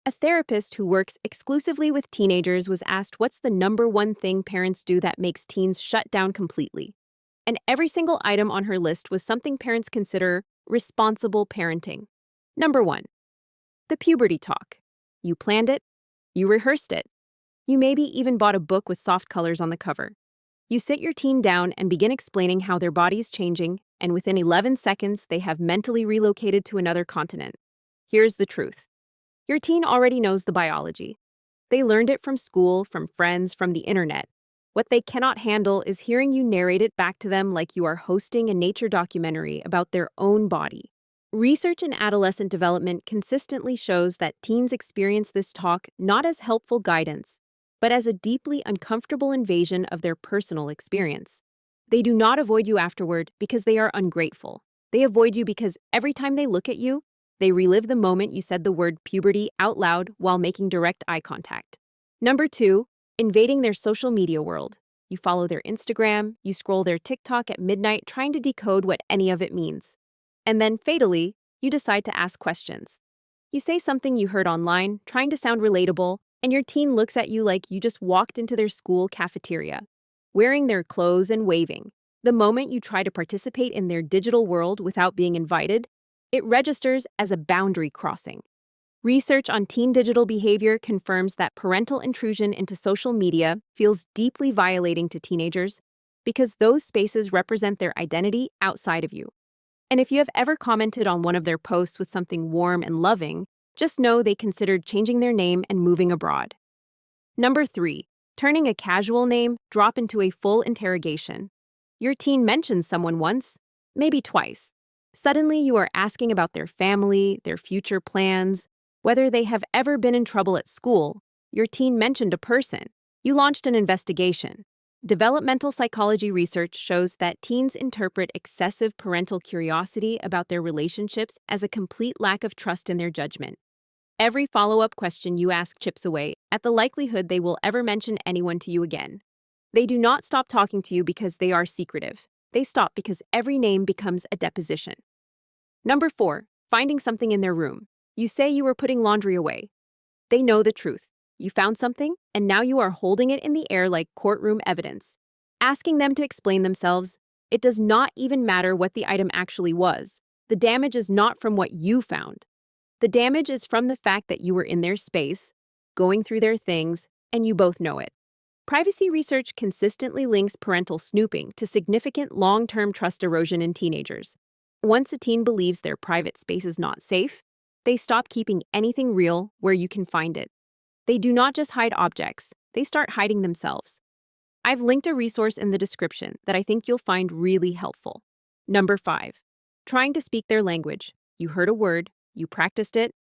A therapist who works exclusively with teenagers was asked what's the number one thing parents do that makes teens shut down completely. And every single item on her list was something parents consider responsible parenting. Number one, the puberty talk. You planned it, you rehearsed it, you maybe even bought a book with soft colors on the cover. You sit your teen down and begin explaining how their body is changing, and within 11 seconds, they have mentally relocated to another continent. Here's the truth. Your teen already knows the biology. They learned it from school, from friends, from the internet. What they cannot handle is hearing you narrate it back to them like you are hosting a nature documentary about their own body. Research in adolescent development consistently shows that teens experience this talk not as helpful guidance, but as a deeply uncomfortable invasion of their personal experience. They do not avoid you afterward because they are ungrateful. They avoid you because every time they look at you, they relive the moment you said the word puberty out loud while making direct eye contact. Number two, invading their social media world. You follow their Instagram, you scroll their TikTok at midnight trying to decode what any of it means. And then, fatally, you decide to ask questions. You say something you heard online, trying to sound relatable, and your teen looks at you like you just walked into their school cafeteria, wearing their clothes and waving. The moment you try to participate in their digital world without being invited, it registers as a boundary crossing. Research on teen digital behavior confirms that parental intrusion into social media feels deeply violating to teenagers because those spaces represent their identity outside of you. And if you have ever commented on one of their posts with something warm and loving, just know they considered changing their name and moving abroad. Number three, turning a casual name drop into a full interrogation. Your teen mentions someone once, maybe twice. Suddenly you are asking about their family, their future plans, whether they have ever been in trouble at school. Your teen mentioned a person. You launched an investigation. Developmental psychology research shows that teens interpret excessive parental curiosity about their relationships as a complete lack of trust in their judgment. Every follow-up question you ask chips away at the likelihood they will ever mention anyone to you again. They do not stop talking to you because they are secretive. They stop because every name becomes a deposition. Number four, finding something in their room. You say you were putting laundry away. They know the truth. You found something, and now you are holding it in the air like courtroom evidence. Asking them to explain themselves, it does not even matter what the item actually was. The damage is not from what you found. The damage is from the fact that you were in their space, going through their things, and you both know it. Privacy research consistently links parental snooping to significant long-term trust erosion in teenagers. Once a teen believes their private space is not safe, they stop keeping anything real where you can find it. They do not just hide objects, they start hiding themselves. I've linked a resource in the description that I think you'll find really helpful. Number five, trying to speak their language. You heard a word, you practiced it,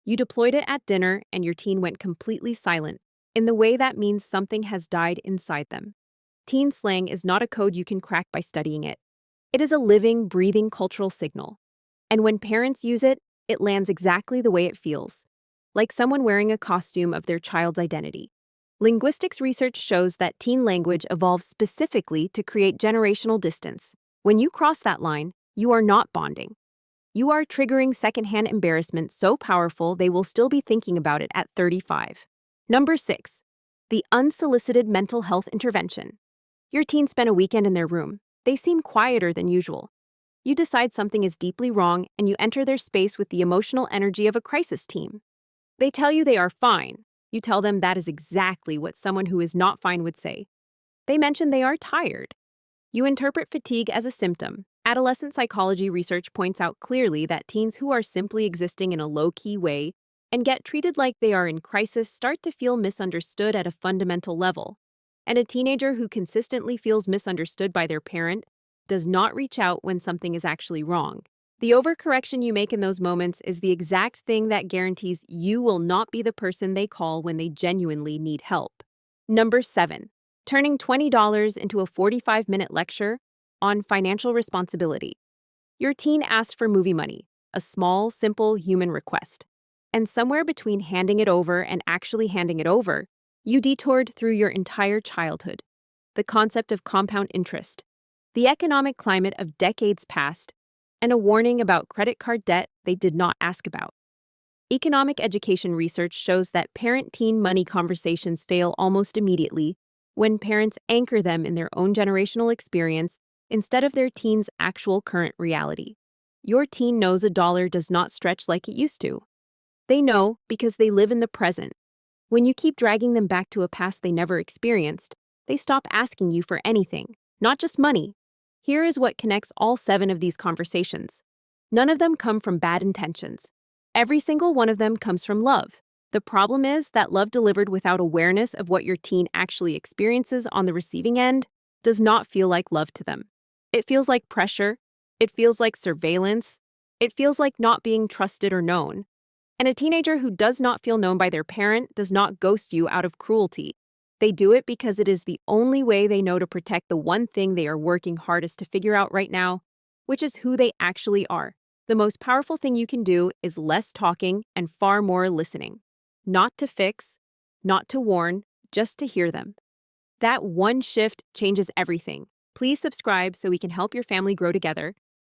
you deployed it at dinner, and your teen went completely silent. In the way that means something has died inside them. Teen slang is not a code you can crack by studying it. It is a living, breathing cultural signal. And when parents use it, it lands exactly the way it feels, like someone wearing a costume of their child's identity. Linguistics research shows that teen language evolves specifically to create generational distance. When you cross that line, you are not bonding. You are triggering secondhand embarrassment so powerful they will still be thinking about it at 35. Number six, the unsolicited mental health intervention. Your teen spent a weekend in their room. They seem quieter than usual. You decide something is deeply wrong and you enter their space with the emotional energy of a crisis team. They tell you they are fine. You tell them that is exactly what someone who is not fine would say. They mention they are tired. You interpret fatigue as a symptom. Adolescent psychology research points out clearly that teens who are simply existing in a low-key way and get treated like they are in crisis start to feel misunderstood at a fundamental level. And a teenager who consistently feels misunderstood by their parent does not reach out when something is actually wrong. The overcorrection you make in those moments is the exact thing that guarantees you will not be the person they call when they genuinely need help. Number seven, turning $20 into a 45-minute lecture on financial responsibility. Your teen asked for movie money, a small, simple human request. And somewhere between handing it over and actually handing it over, you detoured through your entire childhood. The concept of compound interest, the economic climate of decades past, and a warning about credit card debt they did not ask about. Economic education research shows that parent-teen money conversations fail almost immediately when parents anchor them in their own generational experience instead of their teen's actual current reality. Your teen knows a dollar does not stretch like it used to. They know because they live in the present. When you keep dragging them back to a past they never experienced, they stop asking you for anything, not just money. Here is what connects all 7 of these conversations. None of them come from bad intentions. Every single one of them comes from love. The problem is that love delivered without awareness of what your teen actually experiences on the receiving end does not feel like love to them. It feels like pressure. It feels like surveillance. It feels like not being trusted or known. And a teenager who does not feel known by their parent does not ghost you out of cruelty. They do it because it is the only way they know to protect the one thing they are working hardest to figure out right now, which is who they actually are. The most powerful thing you can do is less talking and far more listening. Not to fix, not to warn, just to hear them. That one shift changes everything. Please subscribe so we can help your family grow together.